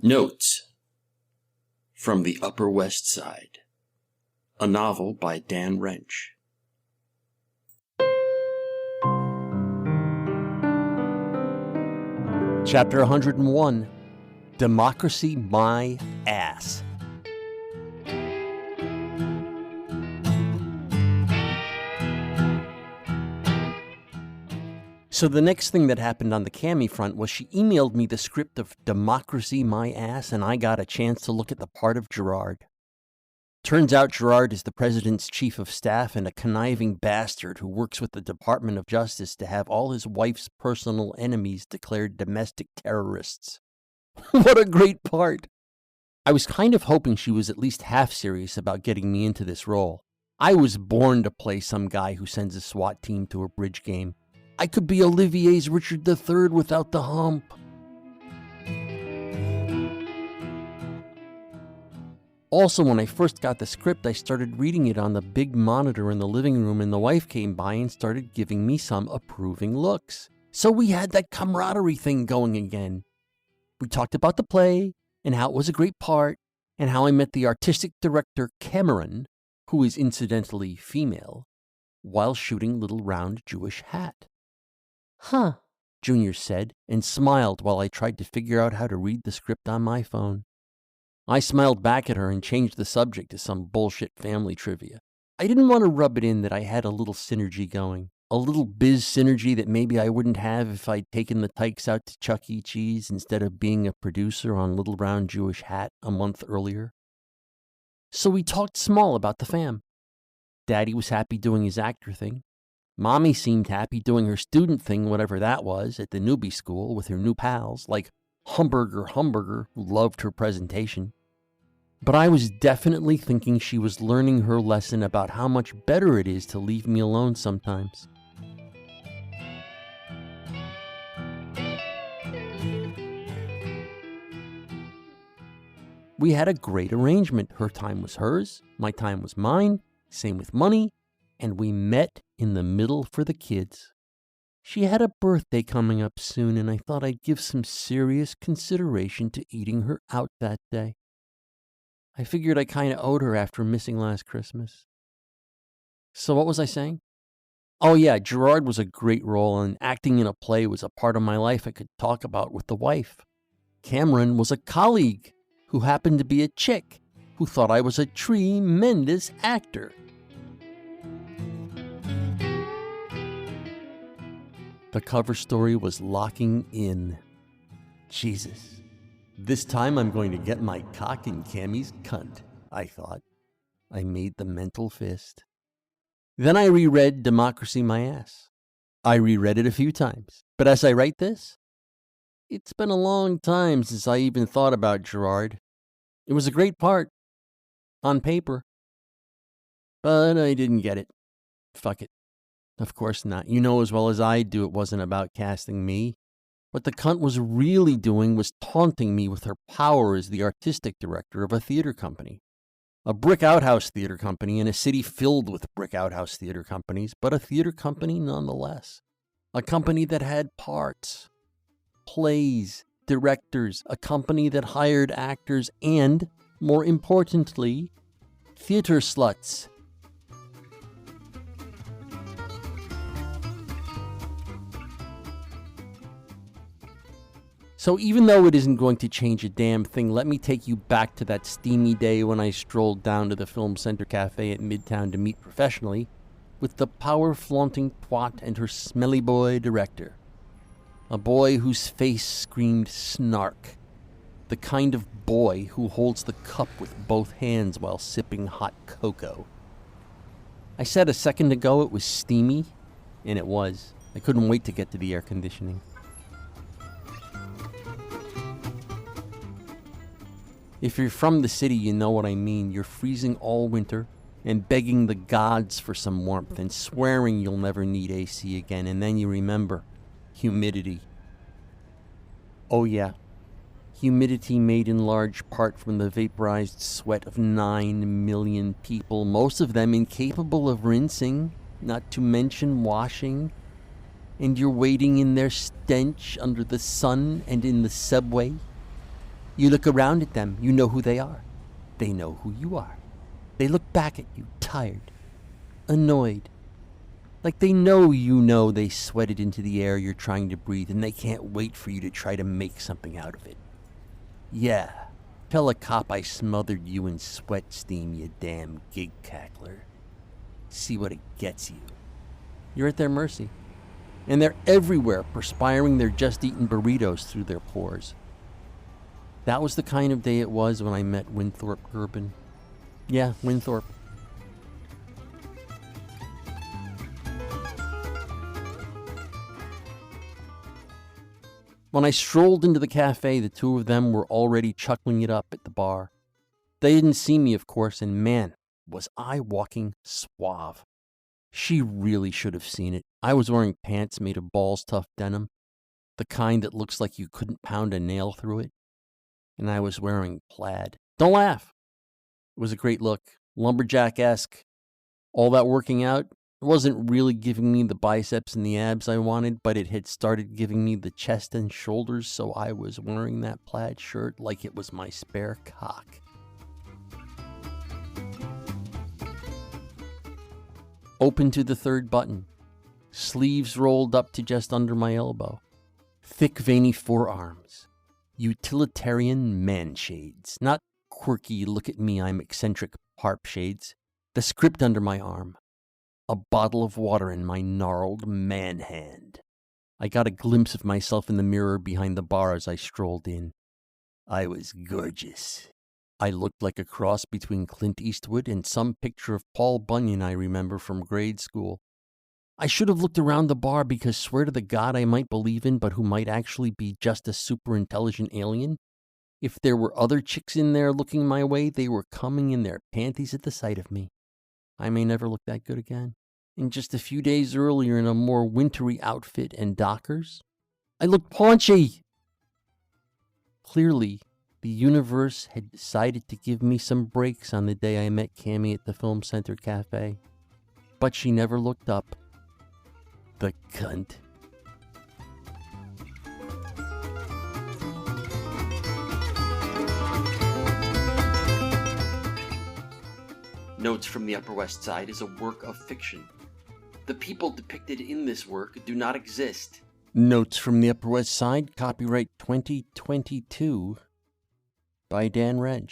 Notes from the Upper West Side, a novel by Dan Wrench. Chapter 101, Democracy My Ass. So the next thing that happened on the Cammy front was she emailed me the script of Democracy My Ass, and I got a chance to look at the part of Gerard. Turns out Gerard is the president's chief of staff and a conniving bastard who works with the Department of Justice to have all his wife's personal enemies declared domestic terrorists. What a great part! I was kind of hoping she was at least half serious about getting me into this role. I was born to play some guy who sends a SWAT team to a bridge game. I could be Olivier's Richard III without the hump. Also, when I first got the script, I started reading it on the big monitor in the living room, and the wife came by and started giving me some approving looks. So we had that camaraderie thing going again. We talked about the play, and how it was a great part, and how I met the artistic director Cameron, who is incidentally female, while shooting Little Round Jewish Hat. Huh, Junior said, and smiled while I tried to figure out how to read the script on my phone. I smiled back at her and changed the subject to some bullshit family trivia. I didn't want to rub it in that I had a little synergy going. A little biz synergy that maybe I wouldn't have if I'd taken the tykes out to Chuck E. Cheese instead of being a producer on Little Round Jewish Hat a month earlier. So we talked small about the fam. Daddy was happy doing his actor thing. Mommy seemed happy doing her student thing, whatever that was, at the newbie school with her new pals, like Humburger, who loved her presentation. But I was definitely thinking she was learning her lesson about how much better it is to leave me alone sometimes. We had a great arrangement. Her time was hers, my time was mine, same with money, and we met in the middle for the kids. She had a birthday coming up soon, and I thought I'd give some serious consideration to eating her out that day. I figured I kind of owed her after missing last Christmas. So what was I saying? Oh yeah, Gerard was a great role, and acting in a play was a part of my life I could talk about with the wife. Cameron was a colleague who happened to be a chick who thought I was a tremendous actor. The cover story was locking in. Jesus. This time I'm going to get my cock in Cammy's cunt, I thought. I made the mental fist. Then I reread Democracy My Ass. I reread it a few times, but as I write this, it's been a long time since I even thought about Gerard. It was a great part, on paper, but I didn't get it. Fuck it. Of course not. You know as well as I do it wasn't about casting me. What the cunt was really doing was taunting me with her power as the artistic director of a theater company. A brick outhouse theater company in a city filled with brick outhouse theater companies, but a theater company nonetheless. A company that had parts, plays, directors, a company that hired actors and, more importantly, theater sluts. So even though it isn't going to change a damn thing, let me take you back to that steamy day when I strolled down to the Film Center Cafe at Midtown to meet professionally with the power-flaunting twat and her smelly boy director. A boy whose face screamed snark. The kind of boy who holds the cup with both hands while sipping hot cocoa. I said a second ago it was steamy, and it was. I couldn't wait to get to the air conditioning. If you're from the city, you know what I mean. You're freezing all winter and begging the gods for some warmth and swearing you'll never need AC again. And then you remember humidity. Oh yeah, humidity made in large part from the vaporized sweat of 9 million people, most of them incapable of rinsing, not to mention washing. And you're waiting in their stench under the sun and in the subway. You look around at them, you know who they are. They know who you are. They look back at you, tired, annoyed. Like they know they sweated into the air you're trying to breathe and they can't wait for you to try to make something out of it. Yeah, tell a cop I smothered you in sweat steam, you damn gig cackler. See what it gets you. You're at their mercy. And they're everywhere, perspiring their just-eaten burritos through their pores. That was the kind of day it was when I met Winthorpe Gerben. Yeah, Winthorpe. When I strolled into the cafe, the two of them were already chuckling it up at the bar. They didn't see me, of course, and man, was I walking suave. She really should have seen it. I was wearing pants made of balls-tough denim, the kind that looks like you couldn't pound a nail through it. And I was wearing plaid. Don't laugh. It was a great look, lumberjack-esque. All that working out, it wasn't really giving me the biceps and the abs I wanted, but it had started giving me the chest and shoulders, so I was wearing that plaid shirt like it was my spare cock. Open to the third button. Sleeves rolled up to just under my elbow. Thick, veiny forearms. Utilitarian man shades. Not quirky, look at me, I'm eccentric harp shades. The script under my arm. A bottle of water in my gnarled man hand. I got a glimpse of myself in the mirror behind the bar as I strolled in. I was gorgeous. I looked like a cross between Clint Eastwood and some picture of Paul Bunyan I remember from grade school. I should have looked around the bar because swear to the God I might believe in but who might actually be just a super intelligent alien. If there were other chicks in there looking my way, they were coming in their panties at the sight of me. I may never look that good again. And just a few days earlier in a more wintry outfit and Dockers, I looked paunchy. Clearly, the universe had decided to give me some breaks on the day I met Cammy at the Film Center Cafe. But she never looked up. The cunt. Notes from the Upper West Side is a work of fiction. The people depicted in this work do not exist. Notes from the Upper West Side, copyright 2022 by Dan Reg.